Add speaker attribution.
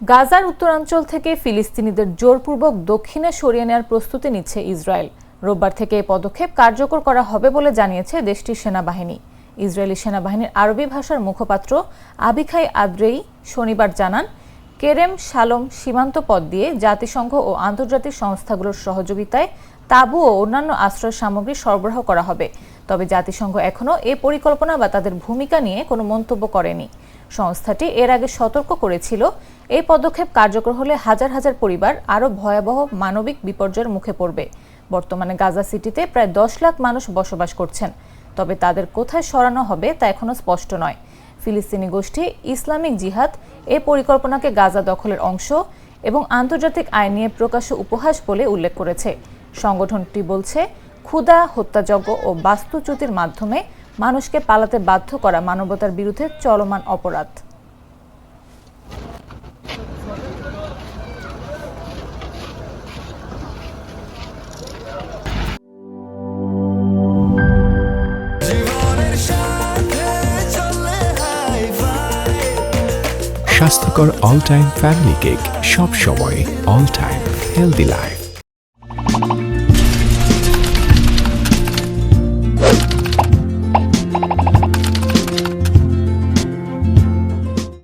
Speaker 1: গাজার উত্তরাঞ্চল থেকে ফিলিস্তিনিদের জোরপূর্বক দক্ষিণে সরিয়ে নেওয়ার প্রস্তুতি নিচ্ছে ইসরায়েল। রোববার থেকে এই পদক্ষেপ কার্যকর করা হবে বলে জানিয়েছে দেশটির সেনাবাহিনী। ইসরায়েলি সেনাবাহিনীর আরবি ভাষার মুখপাত্র আবিখাই আদ্রেই শনিবার জানান, কেরেম শালোম সীমান্ত পথ দিয়ে জাতিসংঘ ও আন্তর্জাতিক সংস্থাগুলোর সহযোগিতায় তাঁবু ও অন্যান্য আশ্রয় সামগ্রী সরবরাহ করা হবে। তবে জাতিসংঘ এখনও এ পরিকল্পনা বা তাদের ভূমিকা নিয়ে কোনো মন্তব্য করেনি। সংস্থাটি এর আগে সতর্ক করেছিল, এই পদক্ষেপ কার্যকর হলে হাজার হাজার পরিবার আরও ভয়াবহ মানবিক বিপর্যয়ের মুখে পড়বে। বর্তমানে গাজা সিটিতে প্রায় 10 লাখ মানুষ বসবাস করছেন, তবে তাদের কোথায় সরানো হবে তা এখনও স্পষ্ট নয়। ফিলিস্তিনি গোষ্ঠী ইসলামিক জিহাদ এই পরিকল্পনাকে গাজা দখলের অংশ এবং আন্তর্জাতিক আইন নিয়ে প্রকাশ্য উপহাস বলে উল্লেখ করেছে। সংগঠনটি বলছে, ক্ষুধা, হত্যাযজ্ঞ ও বাস্তুচ্যুতির মাধ্যমে মানুষকে পালাতে বাধ্য করা মানবতার বিরুদ্ধে চলমান অপরাধ।
Speaker 2: স্বাস্থ্যকর অল টাইম ফ্যামিলি কেক, সব সময় অল টাইম হেলদি লাইফ।